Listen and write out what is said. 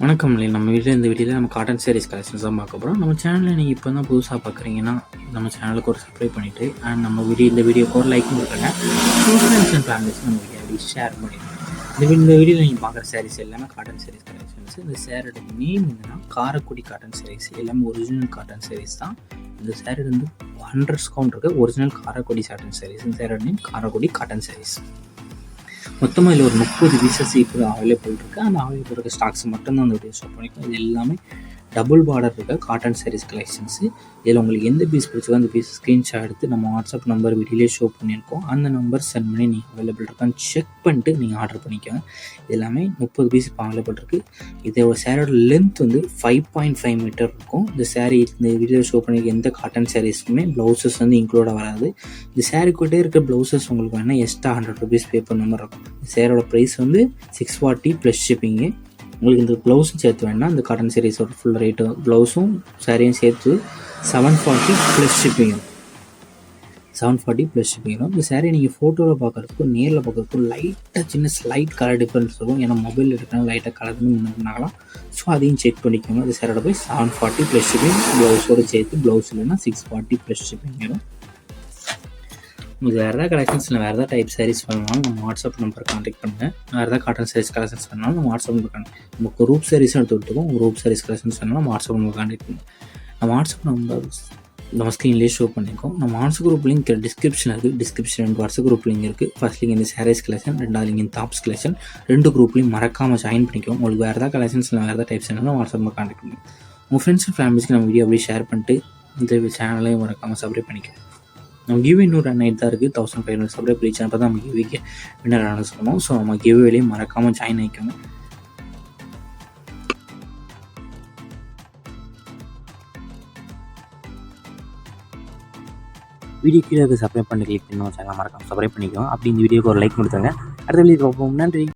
வணக்கம் இல்லை நம்ம இந்த வீடியோவில் நம்ம காட்டன் சாரீஸ் கலெக்ஷன்ஸ் தான் பார்க்க போகிறோம். நம்ம சேனலில் நீங்கள் இப்போ தான் புதுசாக பார்க்குறீங்கன்னா நம்ம சேனலுக்கு ஒரு சப்ஸ்கிரைப் பண்ணிவிட்டு அண்ட் நம்ம இந்த வீடியோக்கு ஒரு லைக் கொடுத்துருங்க. ஃப்ரெண்ட்ஸ் அண்ட் ஃபேமிலிஸ் நம்ம வீடியோ ஷேர் பண்ணிடுங்க. இந்த வீடியோவில் நீங்கள் பார்க்குற சாரீஸ் எல்லாமே காட்டன் சாரீஸ் கலெக்ஷன்ஸ். இந்த சேரோட நேம் என்னன்னா காரைக்குடி காட்டன் சாரீஸ். எல்லாமே ஒரிஜினல் காட்டன் சாரீஸ் தான். இந்த சேரீ வந்து 100 டிஸ்கவுண்ட் இருக்குது. Original Karaikudi cotton saris. இந்த சேரோட நேம் காரைக்குடி காட்டன் சாரீஸ். மொத்தமாக இதில் ஒரு 30 பீசஸ் இப்போ அவைலபிள் இருக்குது. அந்த அவைலபிள் இருக்க ஸ்டாக்ஸ் மட்டும்தான் அந்த வீடியோ ஷோ பண்ணிக்கலாம். இது எல்லாமே டபுள் பார்டர் இருக்க காட்டன் சாரீஸ் கலெக்ஷன்ஸு. இதில் உங்களுக்கு எந்த பீஸ் பிடிச்சதோ அந்த பீஸ் ஸ்க்ரீன்ஷாட் எடுத்து நம்ம வாட்ஸ்அப் நம்பர் வீடியோலேயே ஷோ பண்ணியிருக்கோம். அந்த நம்பர் சென்ட் பண்ணி நீங்கள் அவைலபிள் இருக்கான்னு செக் பண்ணிட்டு நீங்கள் ஆர்டர் பண்ணிக்கோங்க. இது எல்லாமே 30 பீஸ் இப்போ அவைலபிள் இருக்குது. இதோட சேரோட லென்த் வந்து 5.5 மீட்டர் இருக்கும். இந்த சேரீ இந்த வீடியோ ஷோ பண்ணியிருக்க எந்த காட்டன் சாரீஸ்க்குமே ப்ளவுசஸ் வந்து இன்க்ளூடாக வராது. இந்த சேரீக்கிட்டே இருக்க ப்ளவுசஸ் உங்களுக்கு வேணால் எக்ஸ்ட்ரா 100 ருபீஸ் பே பண்ண மாதிரி இருக்கும். இந்த சேரோட ப்ரைஸ் வந்து 640 ப்ளஸ் ஷிப்பிங்கு. உங்களுக்கு இந்த ப்ளவுஸும் சேர்த்து வேணால் இந்த காட்டன் சாரீஸோட ஃபுல் ரேட்டு ப்ளவுஸும் சாரியும் சேர்த்து 740 ப்ளஸ் ஷிப்பிங்கும். 740 ப்ளஸ் ஷிப்பிங்கும். இந்த சாரீ நீங்கள் ஃபோட்டோவில் பார்க்குறதுக்கும் நேரில் பார்க்குறதுக்கும் லைட்டாக சின்ன ஸ்லைட் கலர் டிஃப்ரென்ஸ் இருக்கும். ஏன்னா மொபைல் இருக்கிறனால லைட்டாக கலர் முன்னாங்களாம். ஸோ அதையும் செக் பண்ணிக்கோங்க. இந்த சாரோட போய் 740 ப்ளஸ் ஷிப்பிங். ப்ளவுஸோடு சேர்த்து ப்ளவுஸ் இல்லைன்னா 640 ப்ளஸ் ஷிப்பிங் வரும். உங்களுக்கு வேறு ஏதாவது கலெக்ஷன்ஸில் வேறு ஏதாவது டைப் சாரீஸ் வேணுனாலும் நம்ம வாட்ஸ்அப் நம்பர் கான்டெக்ட் பண்ணுங்கள். வேறு ஏதாவது காட்டன் சாரீஸ் கலெக்ஷன்ஸ் வேணாலும் நம்ம வாட்ஸ்அப் நம்பர் நம்ம குரூப் சாரீஸும் எடுத்துக்கிட்டோம். குரூப் சாரீஸ் கலெக்ஷன்ஸ் வேணாலும் நம்ம வாட்ஸ்அப் நம்பர் கான்டெக்ட் பண்ணுங்கள். நம்ம வாட்ஸ்அப் நம்பர் நம்ம ஸ்க்ரீன்லேயே ஷோ பண்ணியிருக்கோம். நம்ம வாட்ஸ்அப் குரூப் லிங்க் டிஸ்கிரிப்ஷன் இருக்குது. டிஸ்கிரிப்ஷன் வாட்ஸ்அப் குரூப் லிங்க் இருக்குது. ஃபர்ஸ்ட் லிங்க் இந்த சாரீஸ் கலெக்ஷன், ரெண்டாவது லிங்க் இந்த டாப்ஸ் கலெக்ஷன். 2 குரூப்லையும் மறக்காமல் ஜாயின் பண்ணிக்கோங்க. உங்களுக்கு வேறு ஏதாவது கலெக்ஷன்ஸில் வேறு ஏதாவது டைப்ஸ் வேணாலும் வாட்ஸ்அப் நம்பர் கான்டெக்ட் பண்ணுங்கள். உங்கள் ஃப்ரெண்ட்ஸ் அண்ட் ஃபேமிலிஸ்க்கு நம்ம வீடியோ அப்படியே ஷேர் பண்ணிட்டு இந்த சேனலையும் மறக்காமல் சப்ஸ்கிரைப் பண்ணிக்கோங்க. நம்ம கிவ்வே இன்னும் 2 தான் இருக்குது. 1500 சப்ஸ்கிரைப் ரீச் ஆனால் தான் நம்ம கிவ்வேக்கு வின்னர் ஆன சொல்லணும். ஸோ நம்ம கிவ்வேலையும் மறக்காமல் ஜாயின் ஆகிக்கோங்க. வீடியோ கீழே சப்ஸ்கிரைப் பண்ணி கிளிக் பண்ணி சேனல் மறக்காமல் சப்ஸ்கிரைப் பண்ணிக்கோங்க. அப்படி இந்த வீடியோக்கு ஒரு லைக் கொடுத்துருங்க. அடுத்த வீடியோ பார்ப்போம். நன்றி.